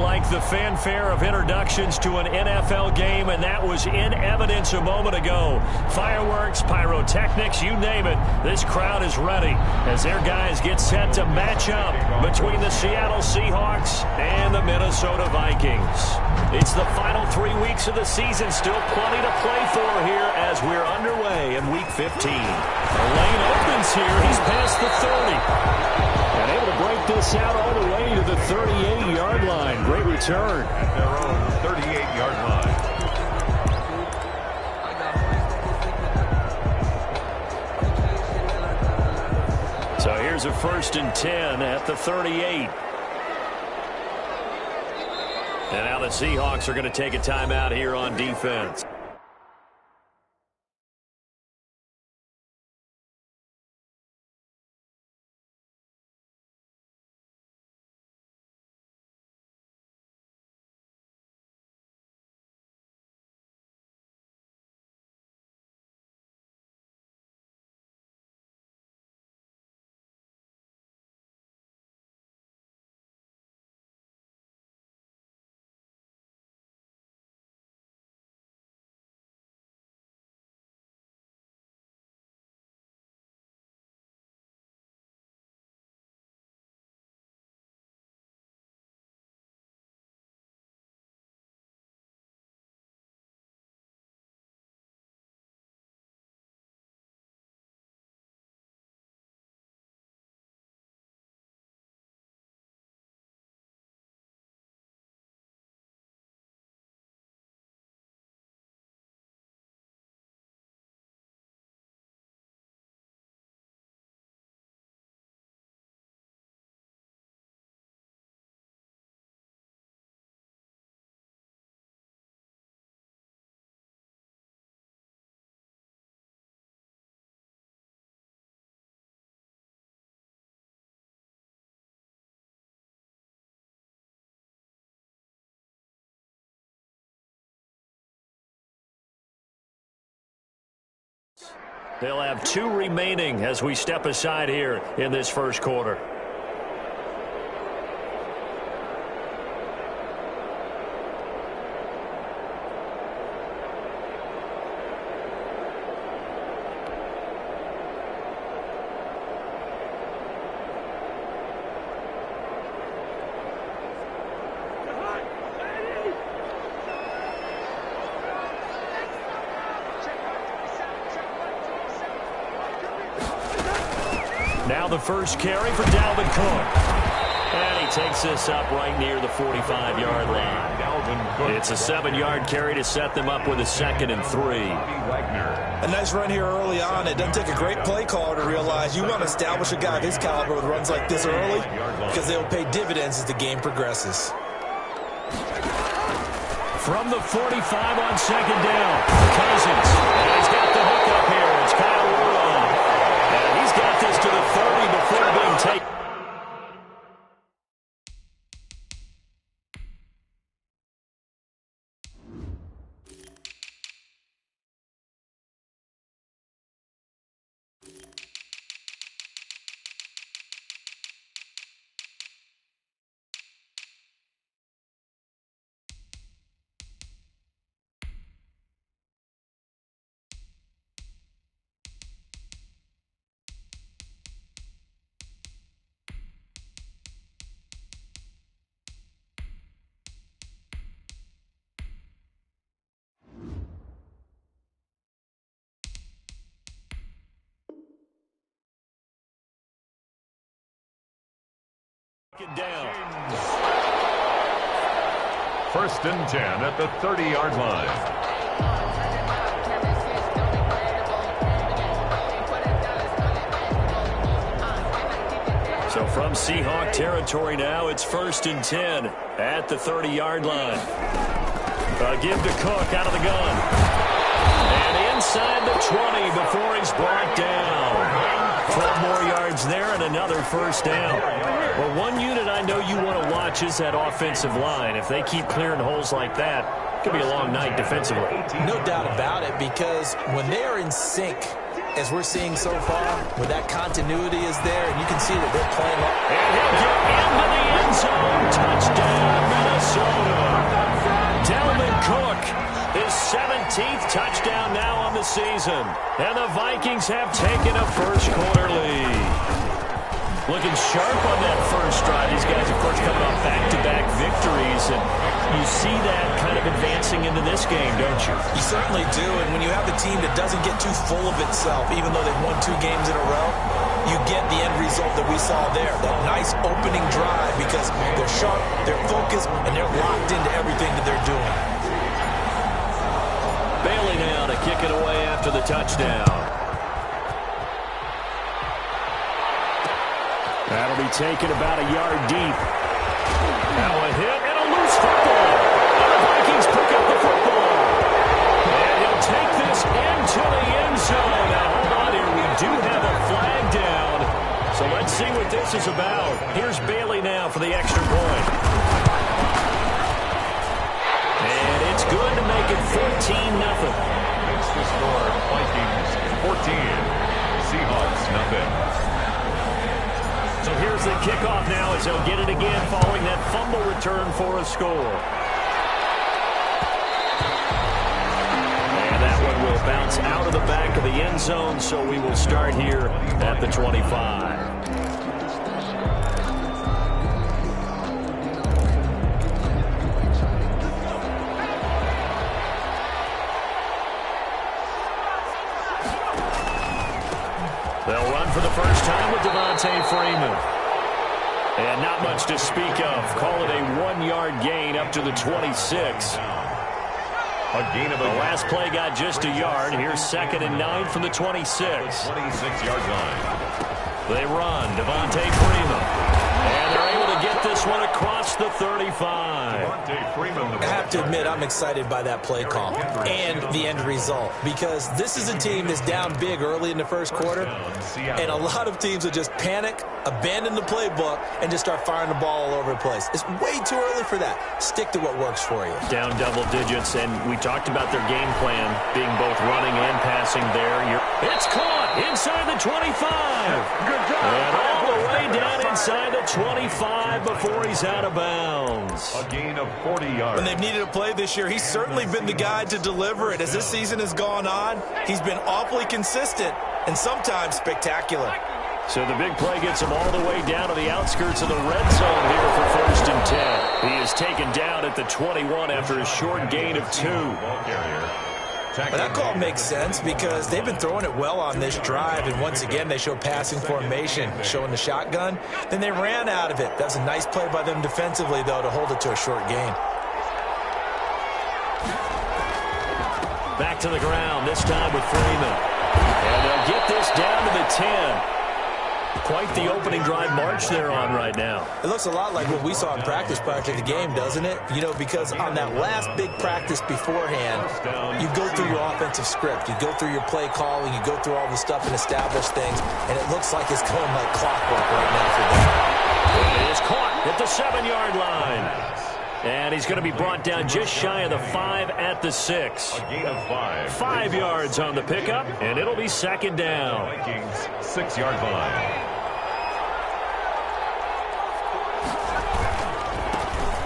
Like the fanfare of introductions to an NFL game, and that was in evidence a moment ago. Fireworks, pyrotechnics, you name it. This crowd is ready as their guys get set to match up between the Seattle Seahawks and the Minnesota Vikings. It's the final 3 weeks of the season. Still plenty to play for here as we're underway in Week 15. The lane opens here. He's past the 30. And able to break this out all the way to the 38-yard line. Great return. At their own 38-yard line. So here's a 1st and 10 at the 38. And now the Seahawks are going to take a timeout here on defense. They'll have 2 remaining as we step aside here in this first quarter. Now the first carry for Dalvin Cook. And he takes this up right near the 45-yard line. It's a 7-yard carry to set them up with a 2nd and 3. A nice run here early on. It doesn't take a great play caller to realize you want to establish a guy of his caliber with runs like this early because they will pay dividends as the game progresses. From the 45 on 2nd down, Cousins. And he's got the hook up here. It's Kyle Rudolph. And he's got this to the 30 before being taken. Down. 1st and 10 at the 30-yard line. So from Seahawk territory now, it's 1st and 10 at the 30-yard line. Give to Cook out of the gun. And inside the 20 before he's brought down. 12 more yards there and another 1st down. Well, one unit I know you want to watch is that offensive line. If they keep clearing holes like that, it could be a long night defensively. No doubt about it, because when they are in sync, as we're seeing so far, where that continuity is there, and you can see that they're playing. And he'll get into the end zone. Touchdown, Minnesota. Dalvin Cook, his 17th touchdown now on the season. And the Vikings have taken a first-quarter lead. Looking sharp on that first drive. These guys, of course, coming off back-to-back victories, and you see that kind of advancing into this game, don't you? You certainly do, and when you have a team that doesn't get too full of itself, even though they've won 2 games in a row, you get the end result that we saw there, that nice opening drive, because they're sharp, they're focused, and they're locked into everything that they're doing. Bailey now to kick it away after the touchdown. That'll be taken about a yard deep. Now a hit and a loose football. And the Vikings pick up the football. And he'll take this into the end zone. Now hold on here. We do have a flag down. So let's see what this is about. Here's Bailey now for the extra point. And it's good to make it 14-0. It's the score. Vikings 14. Seahawks nothing. So here's the kickoff now as they'll get it again following that fumble return for a score. And that one will bounce out of the back of the end zone, so we will start here at the 25. They'll run for the first time with Devontae Freeman. And not much to speak of. Call it a 1-yard gain up to the 26. A gain of the last play got just a yard. Here's 2nd and 9 from the 26. 26-yard line. They run. Devontae Freeman. And they're able to get this one across the 35. I have to admit, I'm excited by that play call and the end result, because this is a team that's down big early in the first quarter, and a lot of teams will just panic, abandon the playbook, and just start firing the ball all over the place. It's way too early for that. Stick to what works for you. Down double digits, and we talked about their game plan being both running and passing there. It's caught inside the 25. Good job. And all the way down inside the 25 before he's out of bounds. A gain of 40 yards. When they've needed a play this year, he's certainly been the guy to deliver it. As this season has gone on, he's been awfully consistent and sometimes spectacular. So the big play gets him all the way down to the outskirts of the red zone here for 1st and 10. He is taken down at the 21 after a short gain of 2. Well, that call makes sense because they've been throwing it well on this drive, and once again they show passing formation, showing the shotgun. Then they ran out of it. That was a nice play by them defensively, though, to hold it to a short gain. Back to the ground, this time with Freeman. And they'll get this down to the 10. Quite the opening drive march they're on right now. It looks a lot like what we saw in practice prior to the game, doesn't it? You know, because on that last big practice beforehand, you go through your offensive script, you go through your play calling, you go through all the stuff and establish things, and it looks like it's going like clockwork right now for them. It is caught at the 7-yard line. And he's going to be brought down just shy of the 5 at the 6. A gain of 5. 5 yards on the pickup, and it'll be 2nd down. Vikings 6-yard line.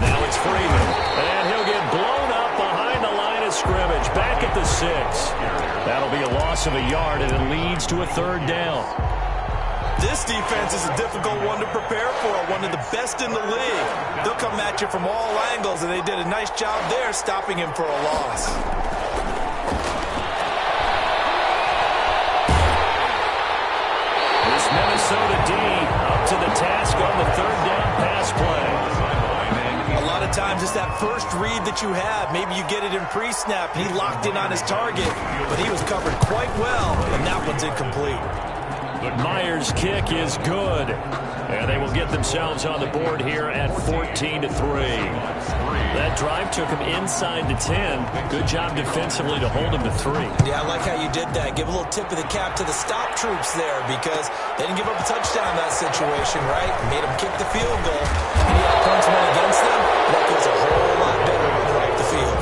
Now it's Freeman, and he'll get blown up behind the line of scrimmage, back at the 6. That'll be a loss of a yard, and it leads to a 3rd down. This defense is a difficult one to prepare for, one of the best in the league. They'll come at you from all angles, and they did a nice job there stopping him for a loss. This Minnesota D up to the task on the 3rd down pass play. A lot of times it's that first read that you have. Maybe you get it in pre-snap, and he locked in on his target, but he was covered quite well, and that one's incomplete. Myers' kick is good, and they will get themselves on the board here at 14-3. That drive took him inside the 10. Good job defensively to hold him to 3. Yeah, I like how you did that. Give a little tip of the cap to the stop troops there, because they didn't give up a touchdown in that situation, right? Made them kick the field goal, and he had points went against them. That goes a whole lot better when they're off the field.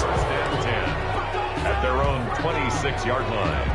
10 at their own 26-yard line.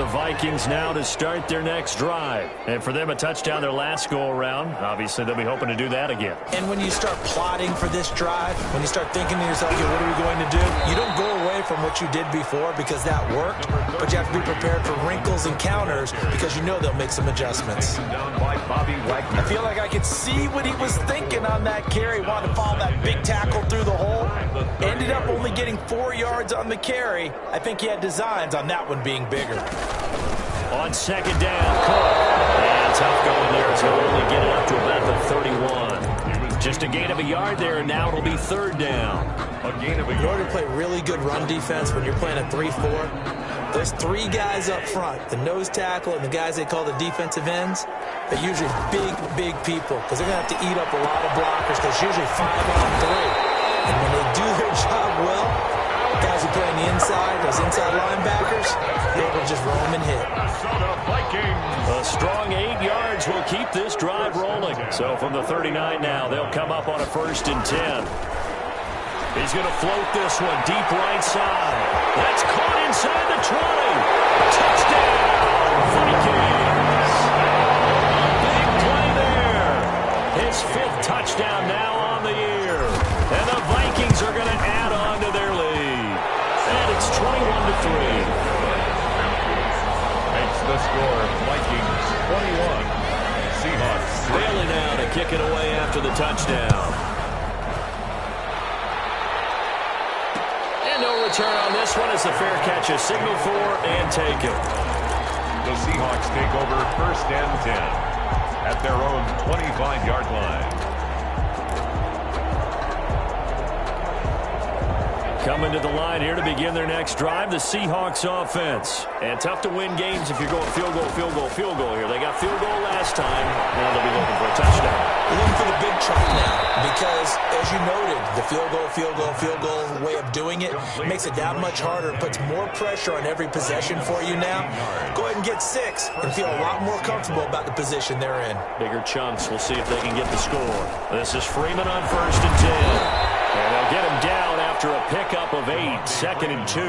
the Vikings now to start their next drive. And for them, a touchdown their last go-around. Obviously, they'll be hoping to do that again. And when you start plotting for this drive, when you start thinking to yourself, okay, what are we going to do? You don't go away from what you did before because that worked, but you have to be prepared for wrinkles and counters because you know they'll make some adjustments. I feel like I could see what he was thinking on that carry. Wanted to follow that big tackle through the hole. Ended up only getting 4 yards on the carry. I think he had designs on that one being bigger. On second down, Cook. And tough going there as he'll only get it up to about the 31. Just a gain of a yard there, and now it'll be third down. In order to play really good run defense when you're playing a 3-4, those 3 guys up front, the nose tackle and the guys they call the defensive ends, they're usually big people because they're going to have to eat up a lot of blockers because it's usually 5 on 3. And when they do their job well, guys who play on the inside, those inside linebackers, they will just roam and hit. A strong 8 yards will keep this drive rolling. So from the 39 now, they'll come up on a 1st and 10. He's going to float this one deep right side. That's caught inside the 20. Touchdown, Vikings. Big play there. His 5th touchdown now on the year. And the Vikings are going to add on to their lead. And it's 21-3. Makes the score Vikings 21. Seahawks. Bailey now to kick it away after the touchdown. And no return on this one. It's a fair catch, a signal for, and take it. The Seahawks take over 1st and 10 at their own 25-yard line. Coming to the line here to begin their next drive, the Seahawks offense. And tough to win games if you're going field goal here. They got field goal last time. Now they'll be looking for a touchdown. They're looking for the big chunk now because, as you noted, the field goal way of doing it makes it that much harder. It puts more pressure on every possession for you now. Go ahead and get 6 and feel a lot more comfortable about the position they're in. Bigger chunks. We'll see if they can get the score. This is Freeman on 1st and 10. And they'll get him down after a pickup of 8, 2nd and 2.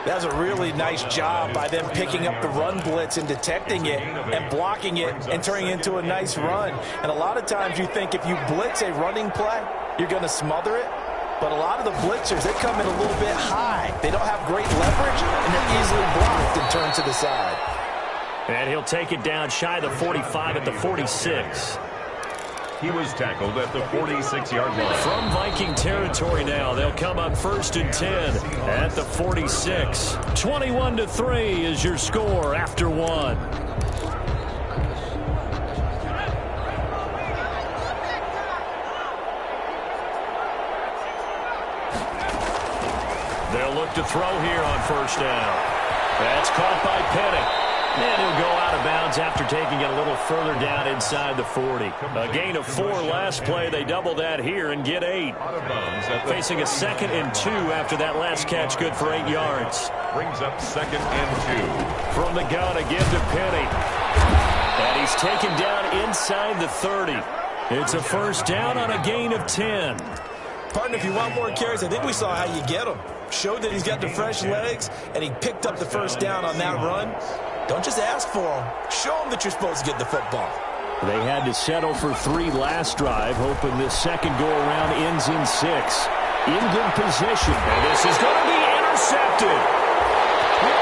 That was a really nice job by them picking up the run blitz and detecting it and blocking it and turning it into a nice run. And a lot of times you think if you blitz a running play, you're going to smother it. But a lot of the blitzers, they come in a little bit high. They don't have great leverage, and they're easily blocked and turned to the side. And he'll take it down shy of the 45 at the 46. He was tackled at the 46-yard line. From Viking territory now, they'll come up 1st and 10 at the 46. 21-3 is your score after 1. They'll look to throw here on 1st down. That's caught by Penning. And he'll go out of bounds after taking it a little further down inside the 40. A gain of 4 last play. They double that here and get 8. Facing a 2nd and 2 after that last catch, good for 8 yards. Brings up 2nd and 2. From the gun again to Penny. And he's taken down inside the 30. It's a 1st down on a gain of 10. Partner, if you want more carries, I think we saw how you get them. Showed that he's got the fresh legs, and he picked up the 1st down on that run. Don't just ask for them. Show them that you're supposed to get the football. They had to settle for 3 last drive, hoping this second go-around ends in 6. In good position. And this is going to be intercepted.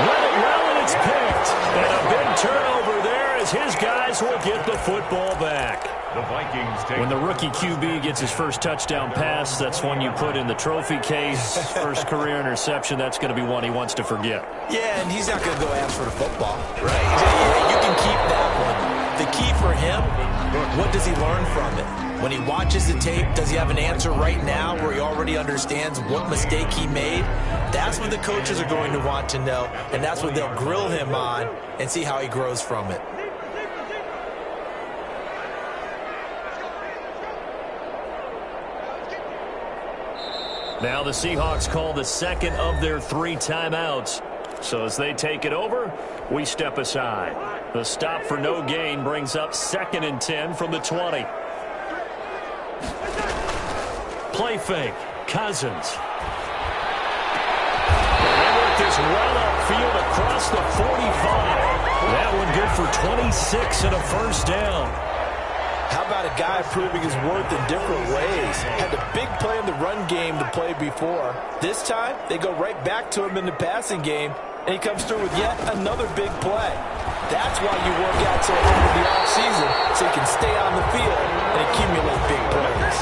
Read it well, and it's picked. And a big turnover there as his guys will get the football back. The Vikings take when the rookie QB gets his first touchdown pass, that's one you put in the trophy case. First career interception, that's going to be one he wants to forget. Yeah, and he's not going to go ask for the football. Right. Yeah, you can keep that one. The key for him, what does he learn from it? When he watches the tape, does he have an answer right now where he already understands what mistake he made? That's what the coaches are going to want to know, and that's what they'll grill him on and see how he grows from it. Now the Seahawks call the 2nd of their 3 timeouts. So as they take it over, we step aside. The stop for no gain brings up 2nd and 10 from the 20. Play fake. Cousins. And they work take this well upfield across the 45. That one good for 26 and a first down. How about a guy proving his worth in different ways? Had a big play in the run game to play before. This time, they go right back to him in the passing game, and he comes through with yet another big play. That's why you work out so hard in the offseason, so you can stay on the field and accumulate big plays.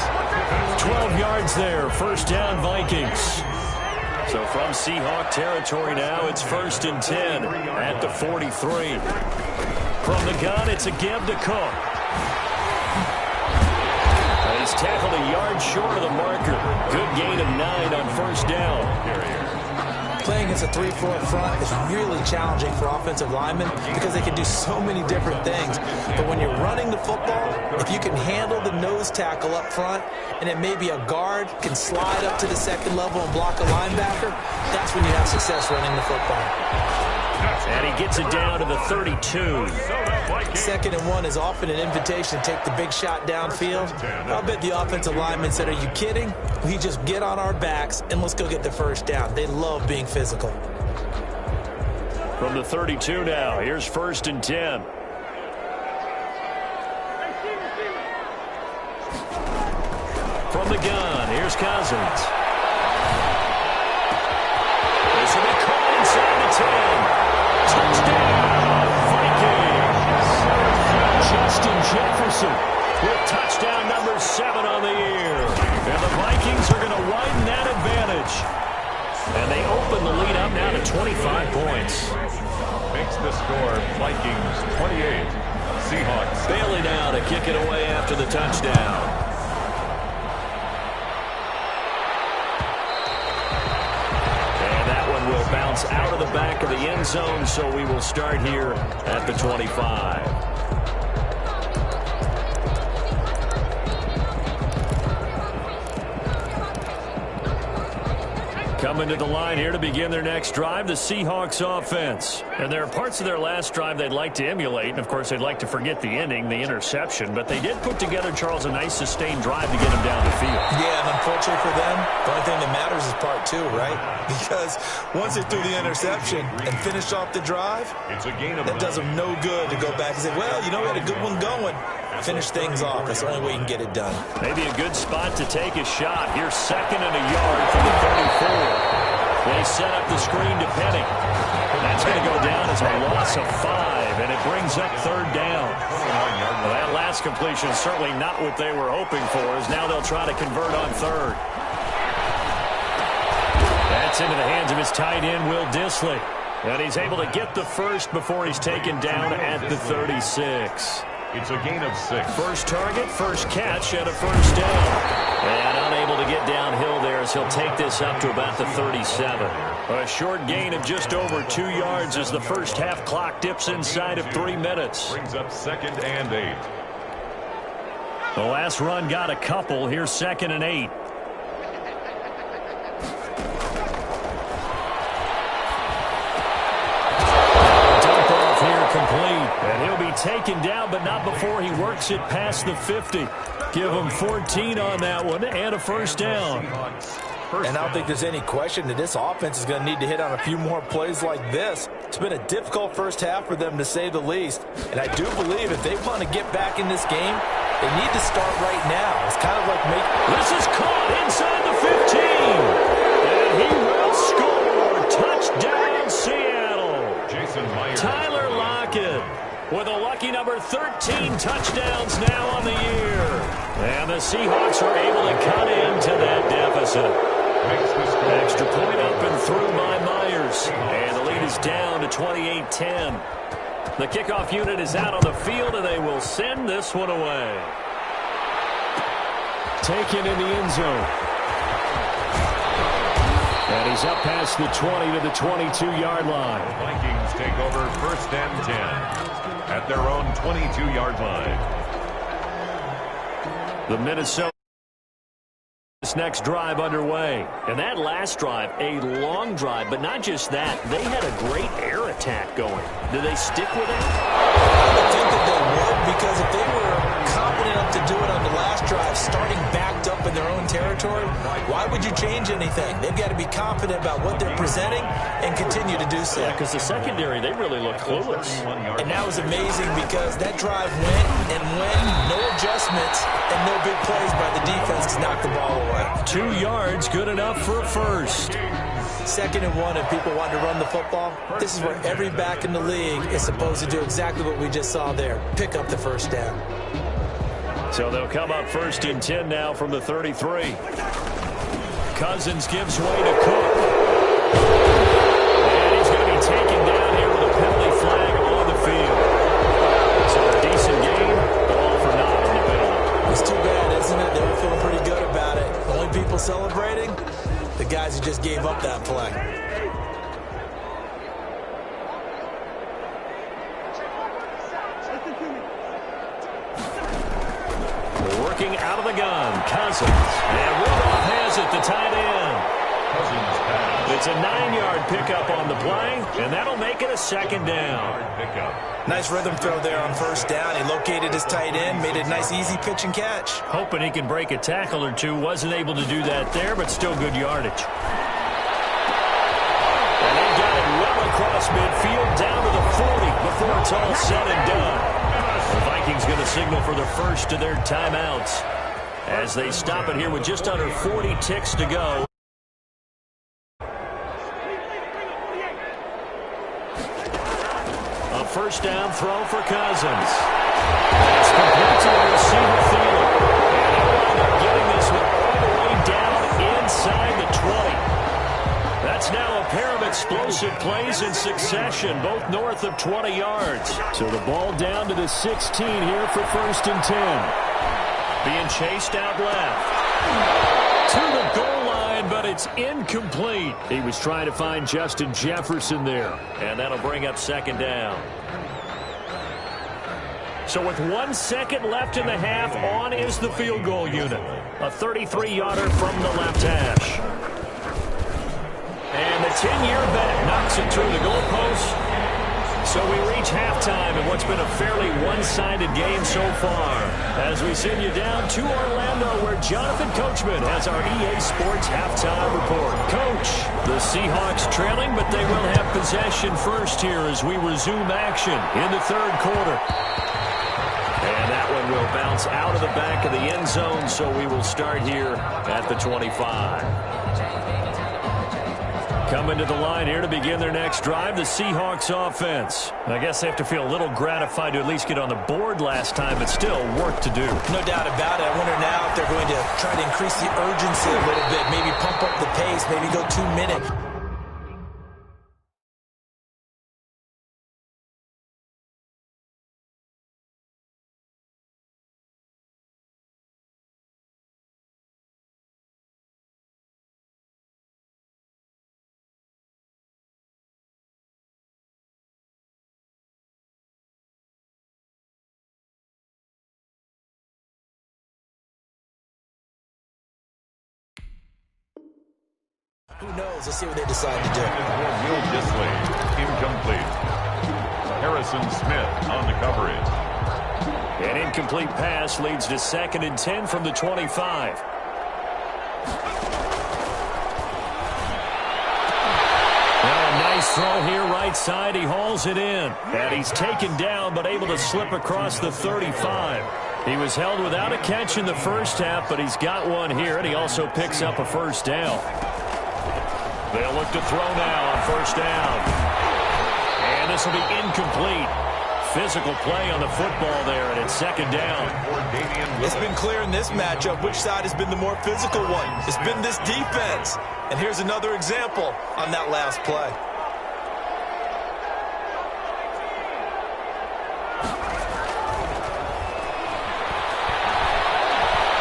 12 yards there, first down Vikings. So from Seahawk territory now, it's 1st and 10 at the 43. From the gun, it's a give to Cook. He's tackled a yard short of the marker. Good gain of 9 on first down. Playing as a 3-4 front is really challenging for offensive linemen because they can do so many different things. But when you're running the football, if you can handle the nose tackle up front, and then maybe a guard can slide up to the second level and block a linebacker, that's when you have success running the football. And he gets it down to the 32. 2nd and 1 is often an invitation to take the big shot downfield. I'll bet the offensive lineman said, are you kidding? We just get on our backs and let's go get the first down. They love being physical. From the 32 now, here's 1st and 10. From the gun, here's Cousins. This will be caught inside the 10. Touchdown, Vikings. Justin Jefferson with touchdown number 7 on the year. And the Vikings are going to widen that advantage. And they open the lead up now to 25 points. Makes the score Vikings 28. Seahawks. Bailey now to kick it away after the touchdown. Will bounce out of the back of the end zone, so we will start here at the 25. Coming to the line here to begin their next drive, the Seahawks offense. And there are parts of their last drive they'd like to emulate, and of course they'd like to forget the ending, the interception, but they did put together, Charles, a nice sustained drive to get them down the field. Yeah, and unfortunately for them, the only thing that matters is part 2, right? Because once they threw the interception and finished off the drive, that does them no good to go back and say, well, you know, we had a good one going. Finish things off. That's the only way you can get it done. Maybe a good spot to take a shot. Here's 2nd and a yard from the 34. They set up the screen to Penny. That's going to go down as a loss of 5, and it brings up 3rd down. Well, that last completion is certainly not what they were hoping for, as now they'll try to convert on 3rd. That's into the hands of his tight end, Will Dissly. And he's able to get the first before he's taken down at the 36. It's a gain of 6. First target, first catch, and a first down. And unable to get downhill there as he'll take this up to about the 37. A short gain of just over 2 yards as the first half clock dips inside of 3 minutes. Brings up 2nd and 8. The last run got a couple. Here's 2nd and 8. Complete, and he'll be taken down, but not before he works it past the 50. Give him 14 on that one and a first down. And I don't think there's any question that this offense is going to need to hit on a few more plays like this. It's been a difficult first half for them, to say the least. And I do believe if they want to get back in this game, they need to start right now. It's kind of like This is caught inside the 15. And he will score. Touchdown, Seattle. Jason Myers. Tyler Lockett with a lucky number 13 touchdowns now on the year. And the Seahawks are able to cut into that deficit. Extra point up and through by Myers. And the lead is down to 28-10. The kickoff unit is out on the field, and they will send this one away. Taken in the end zone. And he's up past the 20 to the 22-yard line. Vikings take over 1st and 10 at their own 22-yard line. The Minnesota this next drive underway. And that last drive, a long drive, but not just that. They had a great air attack going. Do they stick with it? I would think that they would, because if they were confident enough to do it on the last drive, starting backed up in their own territory, why would you change anything? They've got to be confident about what they're presenting and continue to do so. Yeah, because the secondary, they really look clueless. And that was amazing because that drive went and went, no adjustments and no big plays by the defense to knock the ball away. 2 yards, good enough for a first. 2nd and 1, and people want to run the football. This is where every back in the league is supposed to do exactly what we just saw there, pick up the first down. So they'll come up 1st and 10 now from the 33. Cousins gives way to Cook. And he's going to be taken down here with a penalty flag on the field. So a decent game, all for naught on the penalty. It's too bad, isn't it? They were feeling pretty good about it. Only people celebrating, the guys who just gave up that play. Working out of the gun, Cousins. And Rudolph has it, the tight end. It's a 9-yard pickup on the play, and that'll make it a 2nd down. Nice rhythm throw there on 1st down. He located his tight end, made it a nice easy pitch and catch. Hoping he can break a tackle or two. Wasn't able to do that there, but still good yardage. And they got it well across midfield, down to the 40 before it's all said and done. The Vikings going to signal for the first of their timeouts as they stop it here with just under 40 ticks to go. A 1st down throw for Cousins. It's complete to the receiver Thielen. And they'll wind up getting this one all the way down inside the 20. That's now a pair of explosive plays in succession, both north of 20 yards. So the ball down to the 16 here for 1st and 10. Being chased out left. To the goal line, but it's incomplete. He was trying to find Justin Jefferson there. And that'll bring up 2nd down. So with 1 second left in the half, on is the field goal unit. A 33-yarder from the left hash. And the 10-year bet knocks it through the goalpost. So we reach halftime in what's been a fairly one-sided game so far. As we send you down to Orlando, where Jonathan Coachman has our EA Sports halftime report. Coach, the Seahawks trailing, but they will have possession first here as we resume action in the 3rd quarter. And that one will bounce out of the back of the end zone, so we will start here at the 25. Coming to the line here to begin their next drive, the Seahawks offense. I guess they have to feel a little gratified to at least get on the board last time, but still work to do. No doubt about it. I wonder now if they're going to try to increase the urgency a little bit, maybe pump up the pace, maybe go 2 minutes. Who knows? Let's see what they decide to do. Will Disley, incomplete. Harrison Smith on the coverage. An incomplete pass leads to 2nd and 10 from the 25. Now a nice throw here right side. He hauls it in. And he's taken down but able to slip across the 35. He was held without a catch in the first half, but he's got one here, and he also picks up a 1st down. They'll look to throw now on 1st down. And this will be incomplete. Physical play on the football there, and it's 2nd down. It's been clear in this matchup which side has been the more physical one. It's been this defense. And here's another example on that last play.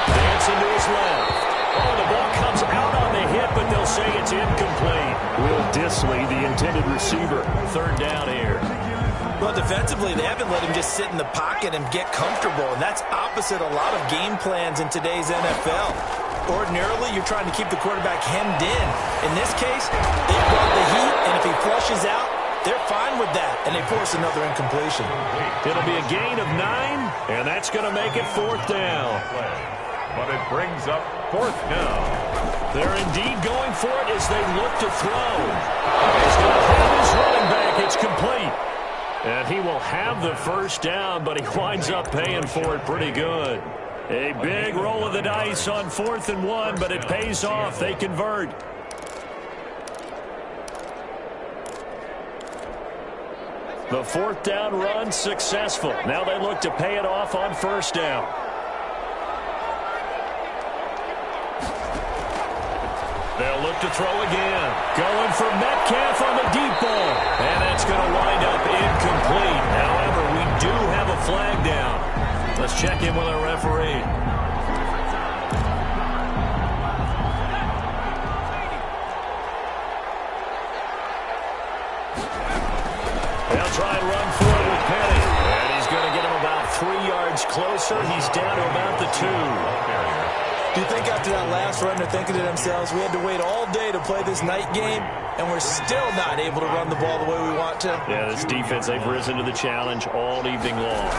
Dancing to his left. Oh, the ball comes out on the hit, but they'll say it's incomplete. Will Disley, the intended receiver. 3rd down here. Well, defensively, they haven't let him just sit in the pocket and get comfortable, and that's opposite a lot of game plans in today's NFL. Ordinarily, you're trying to keep the quarterback hemmed in. In this case, they brought the heat, and if he flushes out, they're fine with that, and they force another incompletion. It'll be a gain of 9, and that's going to make it 4th down. But it's brings up 4th down. They're indeed going for it as they look to throw. He's going to have his running back. It's complete. And he will have the first down, but he winds up paying for it pretty good. A big roll of the dice on 4th and 1, but it pays off. They convert. The 4th down run successful. Now they look to pay it off on 1st down. They'll look to throw again. Going for Metcalf on the deep ball. And that's going to wind up incomplete. However, we do have a flag down. Let's check in with our referee. They'll try and run for it with Penny. And he's going to get him about 3 yards closer. He's down to about the 2. Do you think after that last run they're thinking to themselves, we had to wait all day to play this night game, and we're still not able to run the ball the way we want to? Yeah, this defense, they've risen to the challenge all evening long.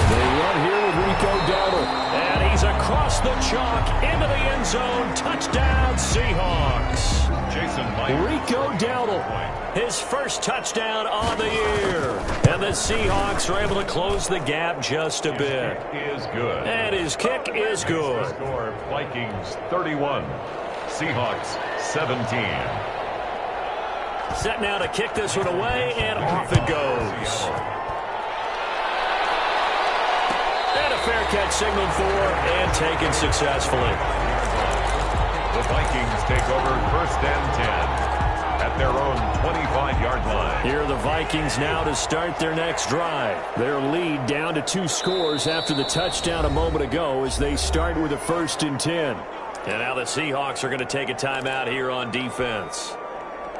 They run here with Rico Dowdle. And he's across the chalk into the end zone. Touchdown, Seahawks. Rico Dowdle, his first touchdown on the year. And the Seahawks are able to close the gap just a bit. Is good. And his kick is good. Score Vikings 31, Seahawks 17. Set now to kick this one away, and off it goes. And a fair catch signaled for and taken successfully. The Vikings take over 1st and 10 at their own 25-yard line. Here are the Vikings now to start their next drive. Their lead down to 2 scores after the touchdown a moment ago as they start with a 1st and 10. And now the Seahawks are going to take a timeout here on defense.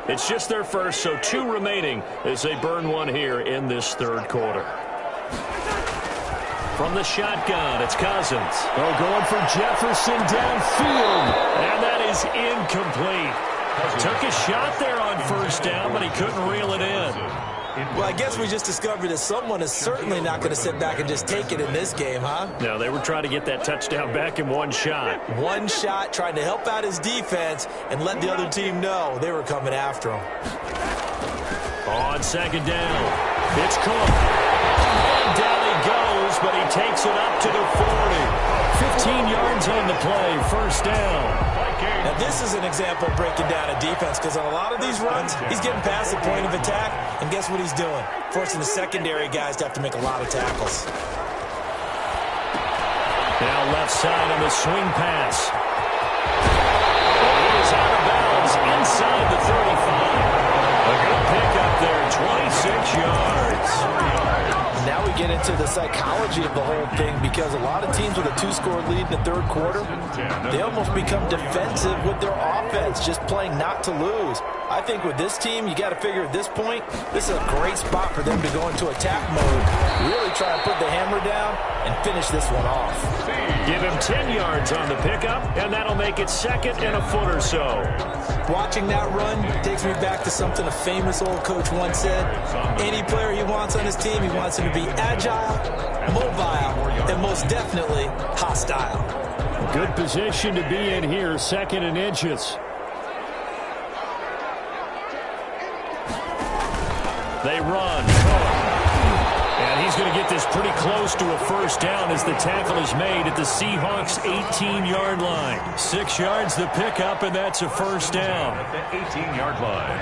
It's just their first, so 2 remaining as they burn one here in this 3rd quarter. From the shotgun, it's Cousins. Oh, going for Jefferson downfield. And that is incomplete. Took a shot there on 1st down, but he couldn't reel it in. Well, I guess we just discovered that someone is certainly not going to sit back and just take it in this game, huh? No, they were trying to get that touchdown back in one shot. One shot, trying to help out his defense and let the other team know they were coming after him. On 2nd down, it's Cook. And down he goes, but he takes it up to the 40. 15 yards on the play, 1st down. Now, this is an example of breaking down a defense because on a lot of these runs, he's getting past the point of attack, and guess what he's doing? Forcing the secondary guys to have to make a lot of tackles. Now left side on the swing pass. He is out of bounds inside the 35. A good pickup there, 26 yards. Now we get into the psychology of the whole thing because a lot of teams with a 2-score lead in the 3rd quarter, they almost become defensive with their offense, just playing not to lose. I think with this team, you got to figure at this point, this is a great spot for them to go into attack mode, really try and put the hammer down and finish this one off. Give him 10 yards on the pickup, and that'll make it 2nd and a foot or so. Watching that run takes me back to something a famous old coach once said. Any player he wants on his team, he wants him to be agile, mobile, and most definitely hostile. Good position to be in here, 2nd and inches. They run. And he's going to get this pretty close to a 1st down as the tackle is made at the Seahawks' 18-yard line. 6 yards the pickup, and that's a 1st down. At the 18-yard line.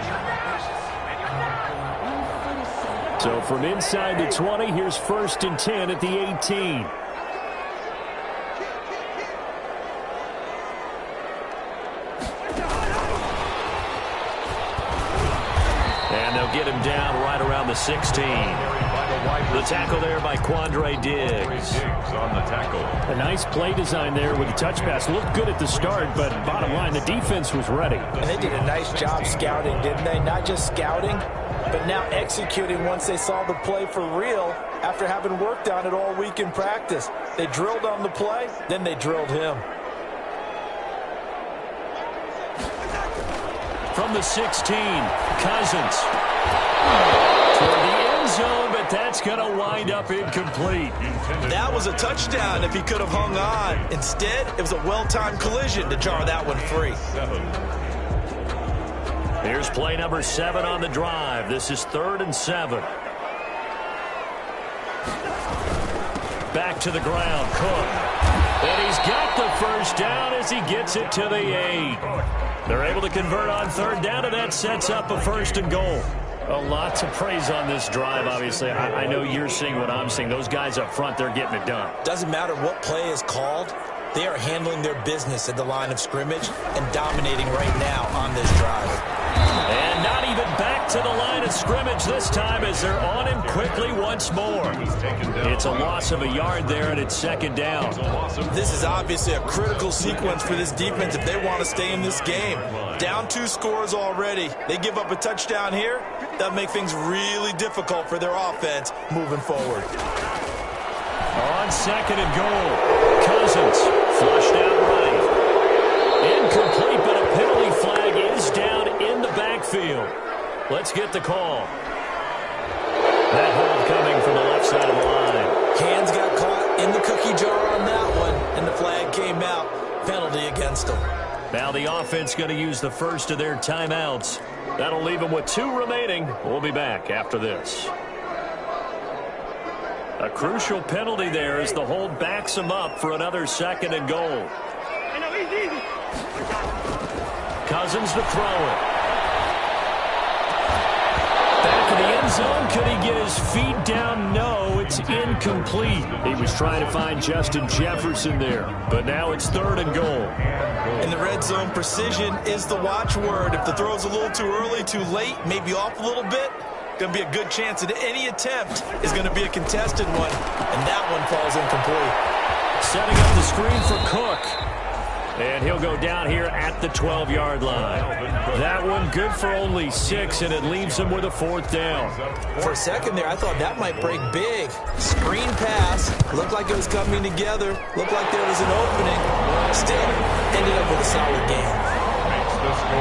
So from inside the 20, here's 1st and 10 at the 18. And they'll get him down right around the 16. The tackle there by Quandre Diggs. On the tackle. A nice play design there with the touch pass. Looked good at the start, but bottom line, the defense was ready. And they did a nice job scouting, didn't they? Not just scouting, but now executing once they saw the play for real after having worked on it all week in practice. They drilled on the play, then they drilled him. From the 16, Cousins. Toward the end zone, but that's going to wind up incomplete. That was a touchdown if he could have hung on. Instead, it was a well-timed collision to jar that one free. Here's play number 7 on the drive. This is 3rd and 7. Back to the ground, Cook. And he's got the first down as he gets it to the 8. They're able to convert on 3rd down, and that sets up a 1st and goal. A lot to praise on this drive, obviously. I know you're seeing what I'm seeing. Those guys up front, they're getting it done. Doesn't matter what play is called. They are handling their business at the line of scrimmage and dominating right now on this drive. And not even back to the line of scrimmage this time as they're on him quickly once more. It's a loss of a yard there, and it's 2nd down. This is obviously a critical sequence for this defense if they want to stay in this game. Down 2 scores already. They give up a touchdown here. That'll make things really difficult for their offense moving forward. On 2nd and goal, Cousins flushed out right. Incomplete, but a penalty flag is down in the backfield. Let's get the call. That hold coming from the left side of the line. Hands got caught in the cookie jar on that one, and the flag came out. Penalty against them. Now the offense going to use the first of their timeouts. That'll leave them with 2 remaining. We'll be back after this. A crucial penalty there as the hold backs them up for another 2nd and goal. Cousins to throw it. Back in the end zone. Could he get his feet down? No, it's incomplete. He was trying to find Justin Jefferson there, but now it's 3rd and goal. In the red zone, precision is the watchword. If the throw's a little too early, too late, maybe off a little bit, going to be a good chance that any attempt is going to be a contested one, and that one falls incomplete. Setting up the screen for Cook. And he'll go down here at the 12-yard line. That one good for only 6, and it leaves him with a 4th down. For a second there, I thought that might break big. Screen pass. Looked like it was coming together. Looked like there was an opening. Still, ended up with a solid game.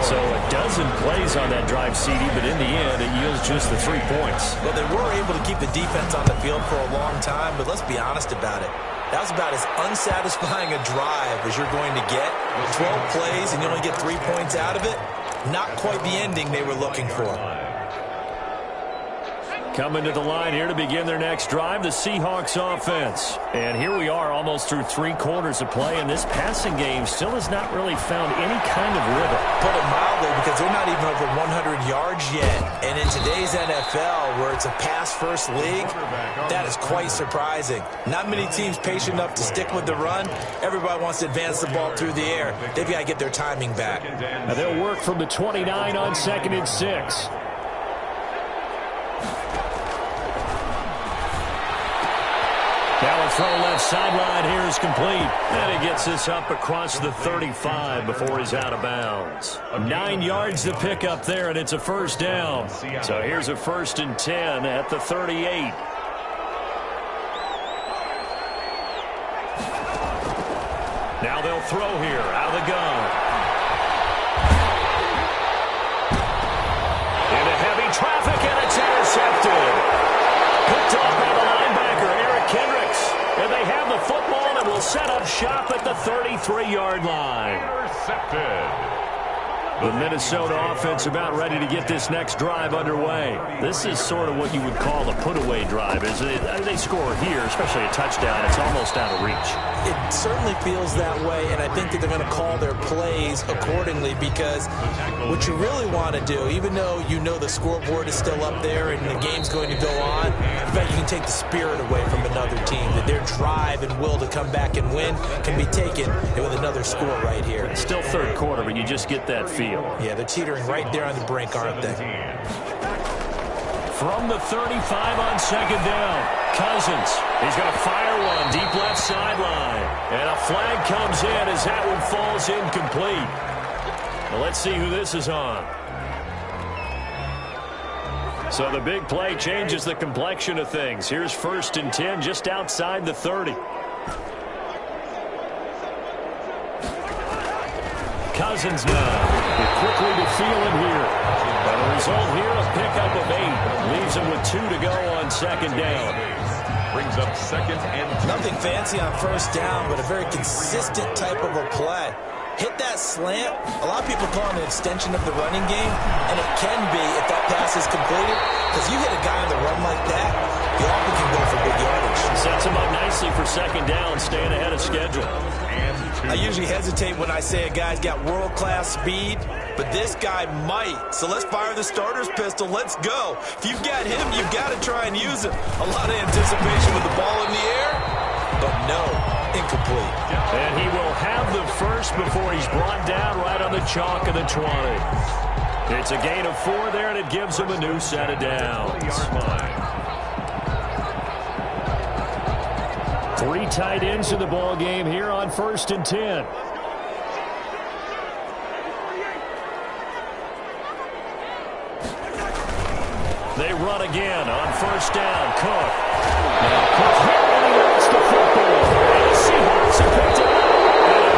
So a dozen plays on that drive, CD, but in the end, it yields just the 3 points. Well, they were able to keep the defense on the field for a long time, but let's be honest about it. That was about as unsatisfying a drive as you're going to get. 12 plays and you only get 3 points out of it. Not quite the ending they were looking for. Coming to the line here to begin their next drive, the Seahawks offense. And here we are almost through 3 quarters of play, and this passing game still has not really found any kind of rhythm. Put it mildly, because they're not even over 100 yards yet. And in today's NFL, where it's a pass-first league, that is quite surprising. Not many teams patient enough to stick with the run. Everybody wants to advance the ball through the air. They've got to get their timing back. Now they'll work from the 29 on 2nd and 6. Now a throw left sideline here is complete. And he gets this up across the 35 before he's out of bounds. 9 yards to pick up there, and it's a 1st down. So here's a 1st and 10 at the 38. Now they'll throw here out of the gun. Into heavy traffic, and it's intercepted. Picked off by the linebacker, Eric Kendricks. And they have the football and will set up shop at the 33-yard line. Intercepted. The Minnesota offense about ready to get this next drive underway. This is sort of what you would call a put-away drive, isn't it? They score here, especially a touchdown. It's almost out of reach. It certainly feels that way, and I think that they're going to call their plays accordingly, because what you really want to do, even though you know the scoreboard is still up there and the game's going to go on, I bet you can take the spirit away from another team, that their drive and will to come back and win can be taken with another score right here. It's still 3rd quarter, but you just get that feel. Yeah, they're teetering right there on the brink, aren't they? From the 35 on 2nd down, Cousins. He's going to fire one deep left sideline. And a flag comes in as that one falls incomplete. Well, let's see who this is on. So the big play changes the complexion of things. Here's 1st and 10 just outside the 30. Cousins now. Quickly to Thielen here. And the result here, a pickup of 8. Leaves him with 2 to go on second down. Brings up second and 2. Nothing fancy on first down, but a very consistent type of a play. Hit that slant. A lot of people call it an extension of the running game, and it can be if that pass is completed, because you hit a guy on the run like that, you often can go for big yardage. Sets him up nicely for second down, staying ahead of schedule. I usually hesitate when I say a guy's got world-class speed, but this guy might. So let's fire the starter's pistol. Let's go. If you've got him, you've got to try and use him. A lot of anticipation with the ball in the air, but no, incomplete. And he will have the first before he's brought down right on the chalk of the 20. It's a gain of 4 there, and it gives him a new set of downs. 3 tight ends in the ball game here on 1st and 10. They run again on 1st down. Cook. Now Cook hit when he lost the football. And the Seahawks have picked it up.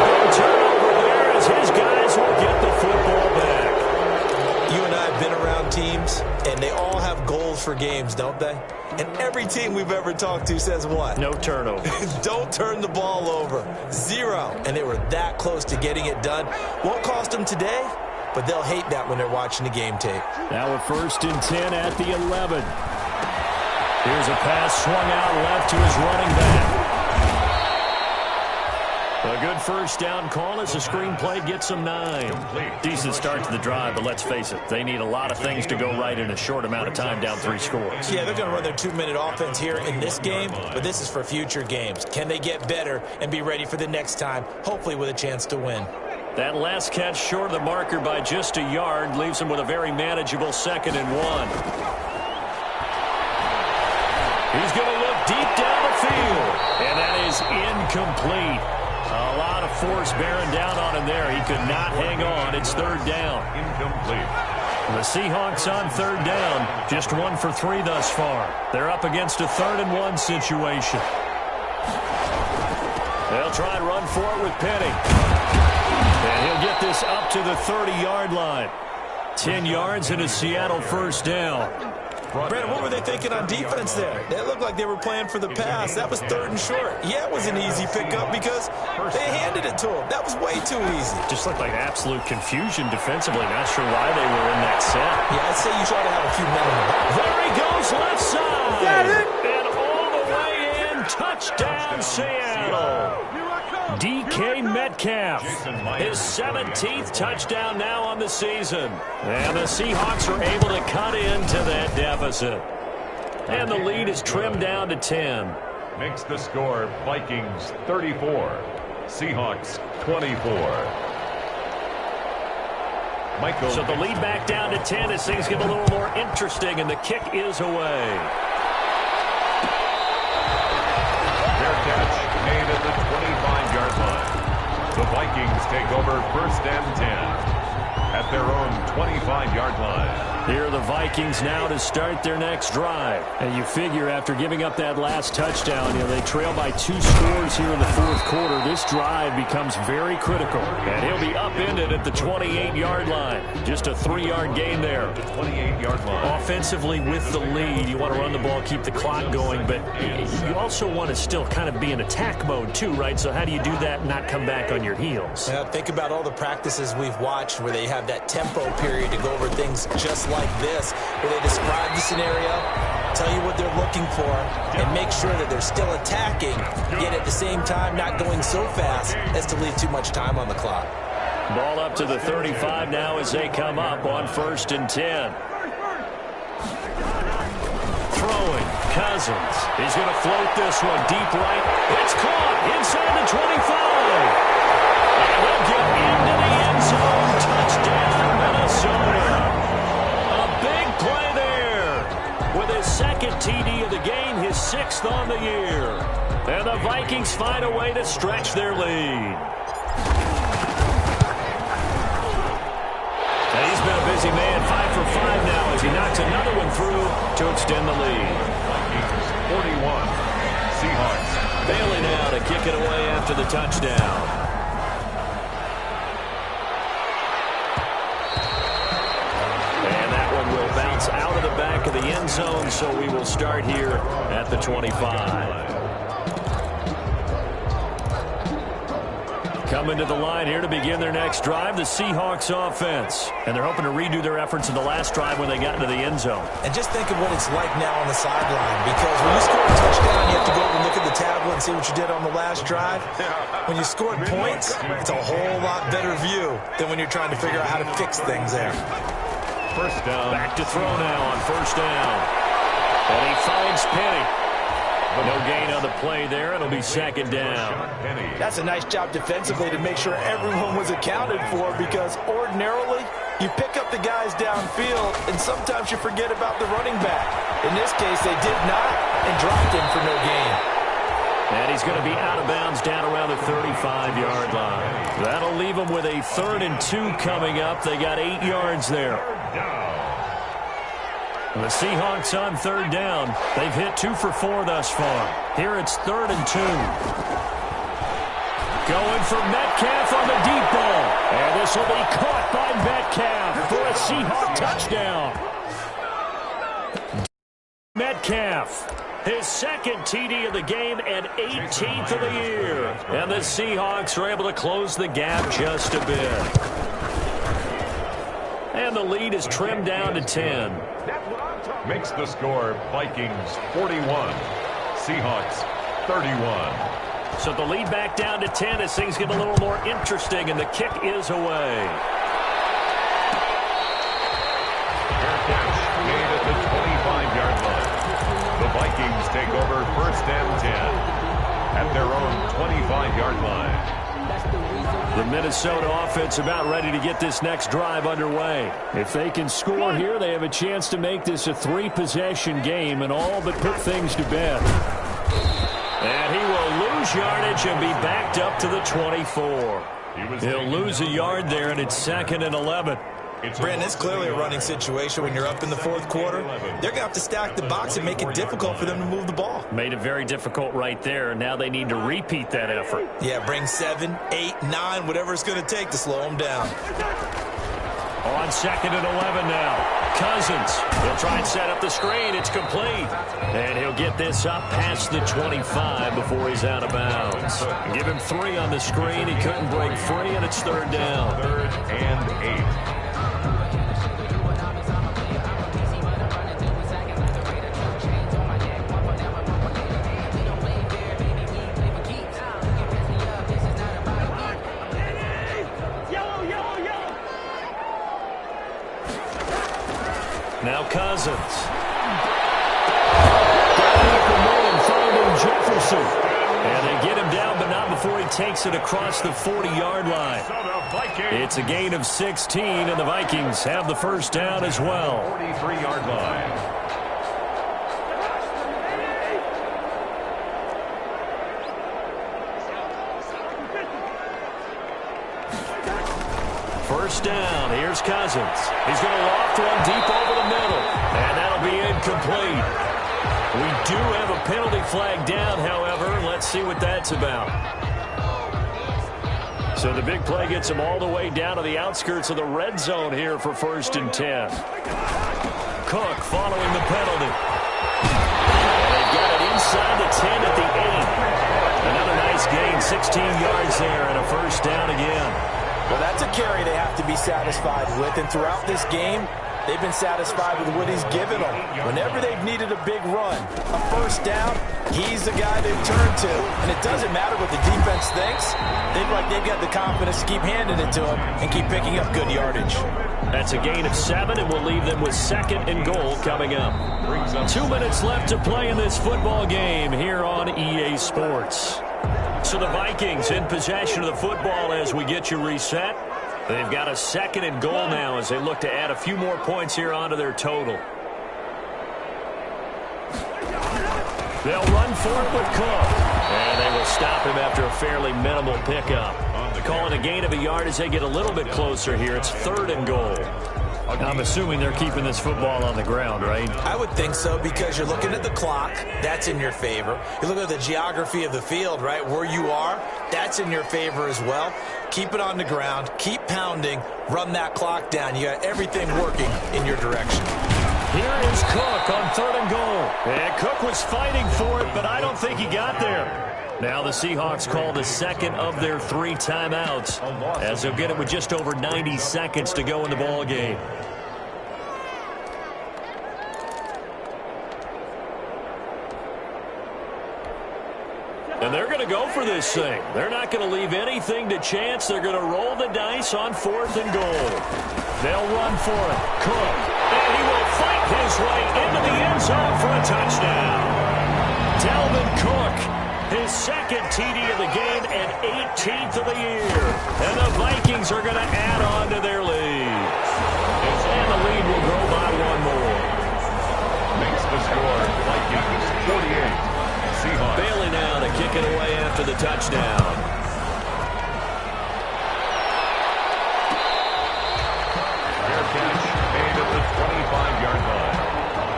And a turnover there as his guys will get the football back. You and I have been around teams, and they all have goals for games, don't they? And every team we've ever talked to says what? No turnover. Don't turn the ball over. 0. And they were that close to getting it done. Won't cost them today, but they'll hate that when they're watching the game tape. Now a 1st and 10 at the 11. Here's a pass swung out left to his running back. A good first down call as the screenplay gets them 9. Decent start to the drive, but let's face it, they need a lot of things to go right in a short amount of time, down 3 scores. Yeah, they're going to run their 2-minute offense here in this game, but this is for future games. Can they get better and be ready for the next time, hopefully with a chance to win? That last catch short of the marker by just a yard leaves them with a very manageable 2nd and 1. He's going to look deep down the field, and that is incomplete. A lot of force bearing down on him there. He could not hang on. It's 3rd down. Incomplete. The Seahawks on 3rd down. Just 1 for 3 thus far. They're up against a 3rd and 1 situation. They'll try and run for it with Penny. And he'll get this up to the 30-yard line. 10 yards and a Seattle 1st down. Brandon, what were they thinking on defense there? They looked like they were playing for the pass. That was 3rd and short. Yeah, it was an easy pickup because they handed it to him. That was way too easy. Just looked like absolute confusion defensively. Not sure why they were in that set. Yeah, I'd say you try to have a few men in the back. There he goes, left side. Is that it? And all the way in, touchdown Seattle. DK Metcalf, his 17th touchdown now on the season. And the Seahawks are able to cut into that deficit. And the lead is trimmed down to 10. Makes the score Vikings 34, Seahawks 24. Michael. So the lead back down to 10 as things get a little more interesting, and the kick is away. Fair catch made at the 25-yard line. The Vikings take over 1st and 10 at their own 25-yard line. Here are the Vikings now to start their next drive. And you figure after giving up that last touchdown, they trail by 2 scores here in the 4th quarter. This drive becomes very critical. And he'll be upended at the 28-yard line. Just a 3-yard gain there. 28-yard line. Offensively with the lead, you want to run the ball, keep the clock going, but you also want to still kind of be in attack mode too, right? So how do you do that and not come back on your heels? Think about all the practices we've watched where they have that tempo period to go over things just like this, where they describe the scenario, tell you what they're looking for, and make sure that they're still attacking, yet at the same time not going so fast as to leave too much time on the clock. Ball up to the 35 now as they come up on 1st and 10. Throwing, Cousins. He's going to float this one deep right. It's caught inside the 25. And they'll get into the end zone. Touchdown, Minnesota. Big play there with his 2nd TD of the game, his 6th on the year. And the Vikings find a way to stretch their lead. And he's been a busy man, 5 for 5 now as he knocks another one through to extend the lead. Vikings 41, Seahawks. Bailey now to kick it away after the touchdown. zone, so we will start here at the 25. Coming to the line here to begin their next drive, the Seahawks offense. And they're hoping to redo their efforts in the last drive when they got into the end zone. And just think of what it's like now on the sideline, because when you score a touchdown, you have to go over and look at the tablet and see what you did on the last drive. When you scored points, it's a whole lot better view than when you're trying to figure out how to fix things there. First down. Back to throw now on first down. And he finds Penny. No gain on the play there. It'll be second down. That's a nice job defensively to make sure everyone was accounted for, because ordinarily you pick up the guys downfield and sometimes you forget about the running back. In this case, they did not and dropped him for no gain. And he's going to be out of bounds down around the 35-yard line. That'll leave them with a 3rd and 2 coming up. They got 8 yards there. The Seahawks on 3rd down. They've hit 2 for 4 thus far. Here it's 3rd and 2. Going for Metcalf on the deep ball. And this will be caught by Metcalf for a Seahawk touchdown. Metcalf, his 2nd TD of the game and 18th of the year. And the Seahawks are able to close the gap just a bit. And the lead is trimmed down to 10. Makes the score Vikings 41, Seahawks 31. So the lead back down to 10 as things get a little more interesting, and the kick is away. Fair catch made at the 25-yard line. The Vikings take over 1st and 10 at their own 25-yard line. The Minnesota offense about ready to get this next drive underway. If they can score here, they have a chance to make this a 3-possession game and all but put things to bed. And he will lose yardage and be backed up to the 24. He'll lose a yard there, and it's 2nd and 11. Brandon, it's clearly a running situation when you're up in the 4th quarter. They're going to have to stack the box and make it difficult for them to move the ball. Made it very difficult right there. Now they need to repeat that effort. Yeah, bring 7, 8, 9, whatever it's going to take to slow them down. On 2nd and 11 now. Cousins. He'll try and set up the screen. It's complete. And he'll get this up past the 25 before he's out of bounds. Give him 3 on the screen. He couldn't break free, and it's 3rd down. 3rd and 8. Now Cousins. Got finding Jefferson. And they get him down, but not before he takes it across the 40-yard line. It's a gain of 16, and the Vikings have the 1st down as well. 43-yard line. First down. Here's Cousins. He's going to loft one deep over the middle. And that'll be incomplete. We do have a penalty flag down, however. Let's see what that's about. So the big play gets him all the way down to the outskirts of the red zone here for 1st and 10. Cook following the penalty. And they've got it inside the 10 at the 8. Another nice gain, 16 yards there, and a 1st down again. Well, that's a carry they have to be satisfied with, and throughout this game, they've been satisfied with what he's given them. Whenever they've needed a big run, a 1st down, he's the guy they've turned to. And it doesn't matter what the defense thinks. They've got the confidence to keep handing it to him and keep picking up good yardage. That's a gain of 7, and we'll leave them with 2nd and goal coming up. 2 minutes left to play in this football game here on EA Sports. So the Vikings in possession of the football as we get you reset. They've got a 2nd and goal now as they look to add a few more points here onto their total. They'll run for it with Cook. And they will stop him after a fairly minimal pickup. Calling a gain of a yard as they get a little bit closer here. It's 3rd and goal. I'm assuming they're keeping this football on the ground, right? I would think so, because you're looking at the clock. That's in your favor. You look at the geography of the field, right, where you are. That's in your favor as well. Keep it on the ground. Keep pounding. Run that clock down. You got everything working in your direction. Here is Cook on 3rd and goal. And Cook was fighting for it, but I don't think he got there. Now the Seahawks call the second of their 3 timeouts, as they'll get it with just over 90 seconds to go in the ball game. And they're going to go for this thing. They're not going to leave anything to chance. They're going to roll the dice on 4th and goal. They'll run for it. Cook. And he will fight his way into the end zone for a touchdown. Dalvin Cook, his 2nd TD of the game and 18th of the year. And the Vikings are going to add on to their lead. And the lead will grow by 1 more. Makes the score Vikings 48. Seahawks. Bailey now to kick it away after the touchdown. Fair catch made at the 25-yard line.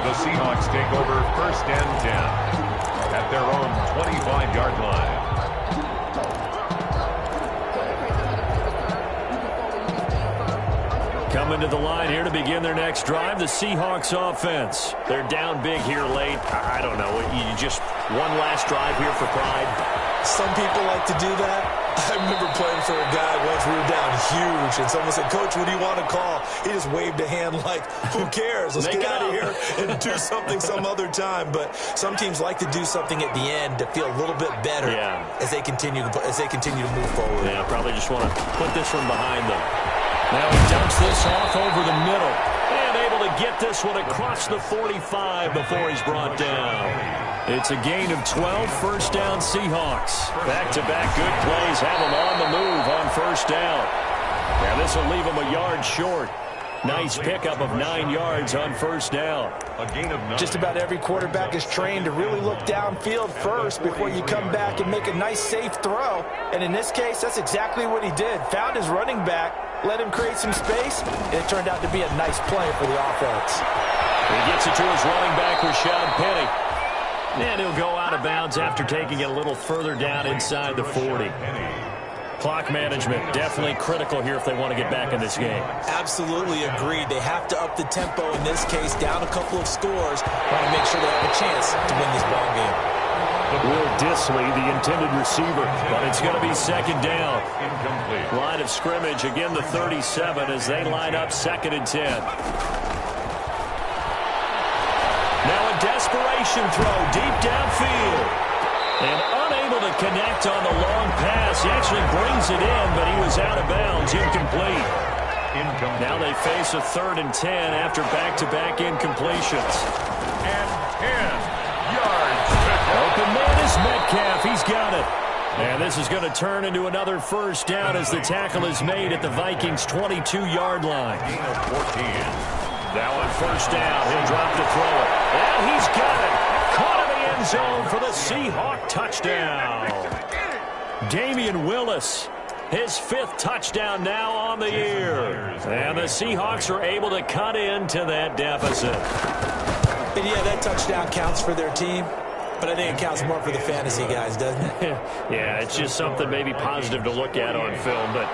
The Seahawks take over 1st and 10 at their own 25-yard line. Coming to the line here to begin their next drive, the Seahawks offense. They're down big here late. I don't know. You just one last drive here for pride. Some people like to do that. I remember playing for a guy once. We were down huge, and someone said, "Coach, what do you want to call?" He just waved a hand like, "Who cares? Let's get out of here and do something some other time." But some teams like to do something at the end to feel a little bit better as they continue to move forward. Yeah, probably just want to put this one behind them. Now he dumps this off over the middle. And able to get this one across the 45 before he's brought down. It's a gain of 12, 1st down Seahawks. Back-to-back good plays have them on the move on 1st down. Now this will leave them a yard short. Nice pickup of 9 yards on 1st down. A gain of 9. Just about every quarterback is trained to really look downfield first before you come back and make a nice, safe throw. And in this case, that's exactly what he did. Found his running back, let him create some space, and it turned out to be a nice play for the offense. He gets it to his running back, Rashad Penny. And he'll go out of bounds after taking it a little further down inside the 40. Clock management, definitely critical here if they want to get back in this game. Absolutely agreed. They have to up the tempo in this case, down a couple of scores, want to make sure they have a chance to win this ball game. Will Disley, the intended receiver, but it's going to be 2nd down. Incomplete. Line of scrimmage, again the 37 as they line up 2nd and 10. Now a desperation throw deep downfield. And unable to connect on the long pass. He actually brings it in, but he was out of bounds, incomplete. Now they face a 3rd and 10 after back-to-back incompletions. And 10 yards. Open man is Metcalf. He's got it. And this is going to turn into another 1st down as the tackle is made at the Vikings' 22-yard line. Gain of 14. Now on 1st down, he'll drop to throw it. And he's got it. Caught in the end zone for the Seahawk touchdown. Damian Willis, his 5th touchdown now on the year. And the Seahawks are able to cut into that deficit. And yeah, that touchdown counts for their team. But I think it counts more for the fantasy guys, doesn't it? Yeah, it's just something maybe positive to look at on film, but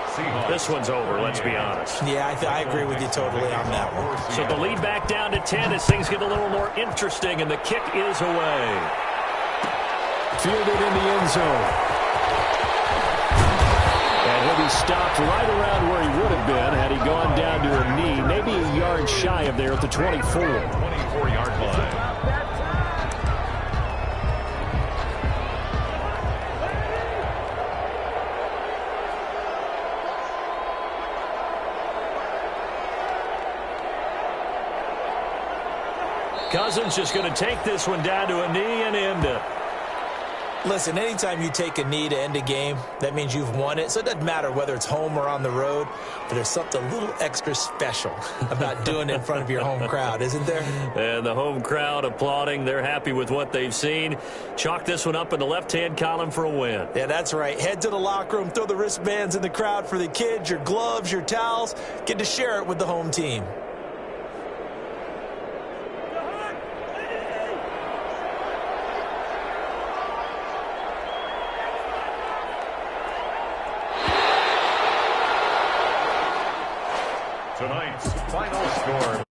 this one's over, let's be honest. Yeah, I agree with you totally on that one. So the lead back down to 10 as things get a little more interesting, and the kick is away. Fielded in the end zone. And he'll be stopped right around where he would have been had he gone down to a knee, maybe a yard shy of there at the 24. 24-yard line. Cousins just going to take this one down to a knee and end it. Listen, anytime you take a knee to end a game, that means you've won it. So it doesn't matter whether it's home or on the road, but there's something a little extra special about doing it in front of your home crowd, isn't there? And the home crowd applauding. They're happy with what they've seen. Chalk this one up in the left-hand column for a win. Yeah, that's right. Head to the locker room, throw the wristbands in the crowd for the kids, your gloves, your towels. Get to share it with the home team. Tonight's final score.